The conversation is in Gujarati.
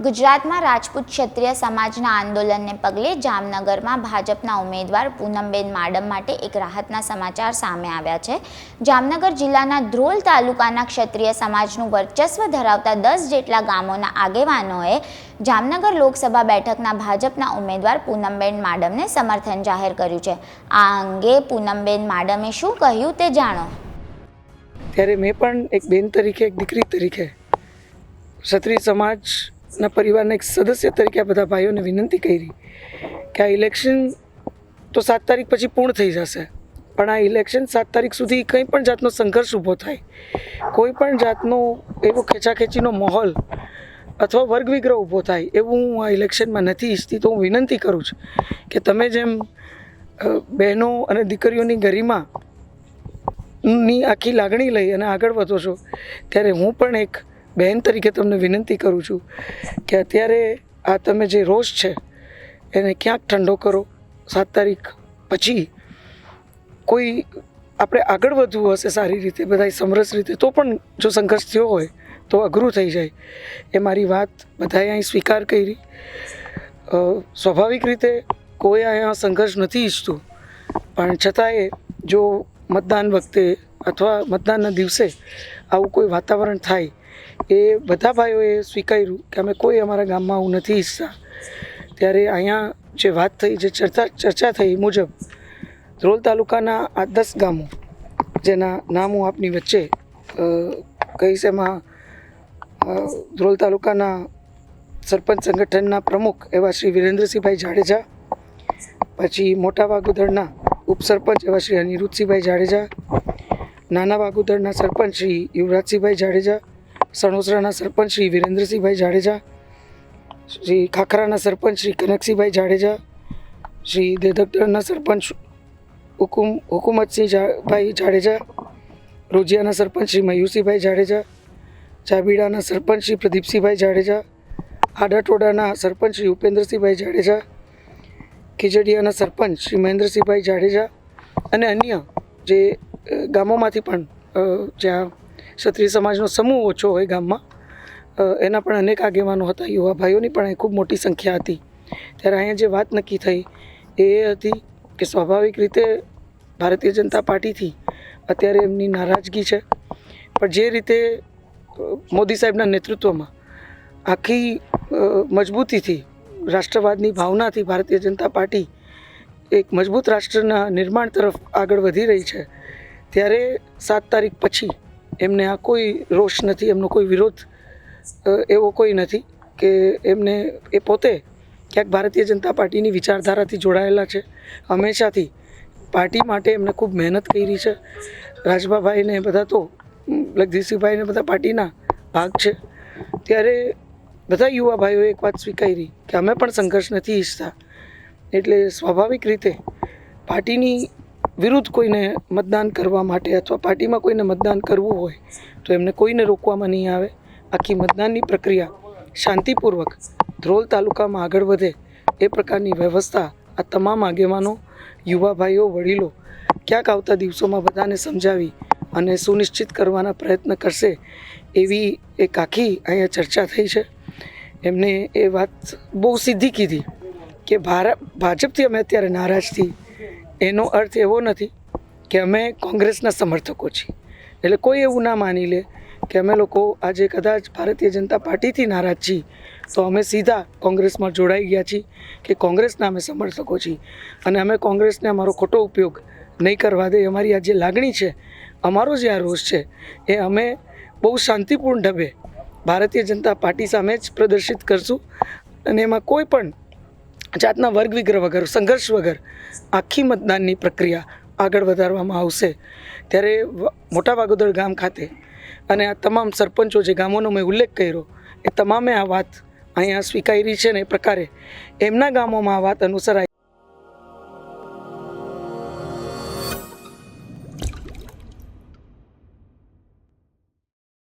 ગુજરાતમાં રાજપૂત ક્ષત્રિય સમાજના આંદોલનને પગલે જામનગરમાં ભાજપના ઉમેદવાર પૂનમબેન માડમ માટે એક રાહતના સમાચાર સામે આવ્યા છે। જામનગર જિલ્લાના ધ્રોલ તાલુકાના ક્ષત્રિય સમાજનું વર્ચસ્વ ધરાવતા 10 જેટલા ગામોના આગેવાનોએ જામનગર લોકસભા બેઠકના ભાજપના ઉમેદવાર પૂનમબેન માડમને સમર્થન જાહેર કર્યું છે। આ અંગે પૂનમબેન માડમે શું કહ્યું તે જાણો। ત્યારે મેં પણ એક બેન તરીકે, એક દીકરી તરીકે, ક્ષત્રિય સમાજના પરિવારના એક સદસ્ય તરીકે આ બધા ભાઈઓને વિનંતી કરી કે આ ઇલેક્શન તો 7 તારીખ પછી પૂર્ણ થઈ જશે, પણ આ ઇલેક્શન 7 તારીખ સુધી કંઈ પણ જાતનો સંઘર્ષ ઊભો થાય, કોઈ પણ જાતનો એવો ખેંચાખેંચીનો માહોલ અથવા વર્ગ વિગ્રહ ઊભો થાય એવું હું આ ઇલેક્શનમાં નથી ઈચ્છતી। તો હું વિનંતી કરું છું કે તમે જેમ બહેનો અને દીકરીઓની ગરિમાની આખી લાગણી લઈ અને આગળ વધો છો, ત્યારે હું પણ એક બહેન તરીકે તમને વિનંતી કરું છું કે અત્યારે આ તમે જે રોષ છે એને ક્યાંક ઠંડો કરો। 7 તારીખ પછી કોઈ આપણે આગળ વધવું હશે સારી રીતે, બધાય સમરસ રીતે, તો પણ જો સંઘર્ષ થયો હોય તો અઘરું થઈ જાય। એ મારી વાત બધાએ અહીં સ્વીકાર કરી। સ્વાભાવિક રીતે કોઈ અહીંયા સંઘર્ષ નથી ઈચ્છતું, પણ છતાંય જો મતદાન વખતે અથવા મતદાનના દિવસે આવું કોઈ વાતાવરણ થાય, એ બધા ભાઈઓએ સ્વીકાર્યું કે અમે કોઈ અમારા ગામમાં આવું નથી ઈચ્છતા। ત્યારે અહીંયા જે વાત થઈ, જે ચર્ચા થઈ મુજબ ધ્રોલ તાલુકાના આ 10 ગામો, જેના નામ હું આપની વચ્ચે કહીશ, એમાં ધ્રોલ તાલુકાના સરપંચ સંગઠનના પ્રમુખ એવા શ્રી વિરેન્દ્રસિંહભાઈ જાડેજા, પછી મોટા વાગુદરના ઉપસરપંચ એવા શ્રી અનિરુદ્ધસિંહભાઈ જાડેજા, નાના વાગુદરના સરપંચ શ્રી યુવરાજસિંહભાઈ જાડેજા, સણોસરાના સરપંચ શ્રી વિરેન્દ્રસિંહભાઈ જાડેજા, શ્રી ખાખરાના સરપંચ શ્રી કનકસિંહભાઈ જાડેજા, શ્રી દેદકદરના સરપંચ હુકુમતસિંહભાઈ જાડેજા, રોજિયાના સરપંચ શ્રી મયુરસિંહભાઈ જાડેજા, ચાબીડાના સરપંચ શ્રી પ્રદીપસિંહભાઈ જાડેજા, આડાટોડાના સરપંચ શ્રી ઉપેન્દ્રસિંહભાઈ જાડેજા, ખીજડીયાના સરપંચ શ્રી મહેન્દ્રસિંહભાઈ જાડેજા અને અન્ય જે ગામોમાંથી પણ જ્યાં ક્ષત્રિય સમાજનો સમૂહ ઓછો હોય ગામમાં, એના પણ અનેક આગેવાનો હતા। યુવા ભાઈઓની પણ ખૂબ મોટી સંખ્યા હતી। ત્યારે અહીંયા જે વાત નક્કી થઈ એ હતી કે સ્વાભાવિક રીતે ભારતીય જનતા પાર્ટીથી અત્યારે એમની નારાજગી છે, પણ જે રીતે મોદી સાહેબના નેતૃત્વમાં આખી મજબૂતીથી, રાષ્ટ્રવાદની ભાવનાથી ભારતીય જનતા પાર્ટી એક મજબૂત રાષ્ટ્રના નિર્માણ તરફ આગળ વધી રહી છે, ત્યારે 7 તારીખ પછી એમને આ કોઈ રોષ નથી, એમનો કોઈ વિરોધ એવો કોઈ નથી કે એમને એ પોતે ક્યાંક ભારતીય જનતા પાર્ટીની વિચારધારાથી જોડાયેલા છે। હંમેશાથી પાર્ટી માટે એમને ખૂબ મહેનત કરી છે। રાજભાભાઈને બધા તો, જગદીશસિંહભાઈને બધા પાર્ટીના ભાગ છે। ત્યારે બધા યુવા ભાઈઓએ એક વાત સ્વીકારી કે અમે પણ સંઘર્ષ નથી ઈચ્છતા, એટલે સ્વાભાવિક રીતે પાર્ટીની વિરુદ્ધ કોઈને મતદાન કરવા માટે અથવા પાર્ટીમાં કોઈને મતદાન કરવું હોય તો એમને કોઈને રોકવામાં નહીં આવે। આખી મતદાનની પ્રક્રિયા શાંતિપૂર્વક ધ્રોલ તાલુકામાં આગળ વધે એ પ્રકારની વ્યવસ્થા આ તમામ આગેવાનો, યુવા ભાઈઓ, વડીલો ક્યાંક આવતા દિવસોમાં બધાને સમજાવી અને સુનિશ્ચિત કરવાના પ્રયત્ન કરશે, એવી એક આખી અહીંયા ચર્ચા થઈ છે। એમને એ વાત બહુ સીધી કીધી કે ભાજપથી અમે અત્યારે નારાજ છીએ, એનો અર્થ એવો નથી કે અમે કોંગ્રેસના સમર્થકો છીએ। એટલે કોઈ એવું ના માની લે કે અમે લોકો આજે કદાચ ભારતીય જનતા પાર્ટીથી નારાજ છીએ તો અમે સીધા કોંગ્રેસમાં જોડાઈ ગયા છીએ કે કોંગ્રેસના અમે સમર્થકો છીએ અને અમે કોંગ્રેસને અમારો ખોટો ઉપયોગ નહીં કરવા દે। અમારી આ જે લાગણી છે, અમારો જે આ રોષ છે, એ અમે બહુ શાંતિપૂર્ણ ઢબે ભારતીય જનતા પાર્ટી સામે જ પ્રદર્શિત કરશું અને એમાં કોઈ પણ જાતના વર્ગ વિગ્રહ વગર, સંઘર્ષ વગર આખી મતદાનની પ્રક્રિયા આગળ વધારવામાં આવશે। ત્યારે મોટા વાગોદર ગામ ખાતે અને આ તમામ સરપંચો, જે ગામોનો મેં ઉલ્લેખ કર્યો, એ તમામે આ વાત અહીંયા સ્વીકારી છે ને એ પ્રકારે એમના ગામોમાં આ વાત અનુસરાય।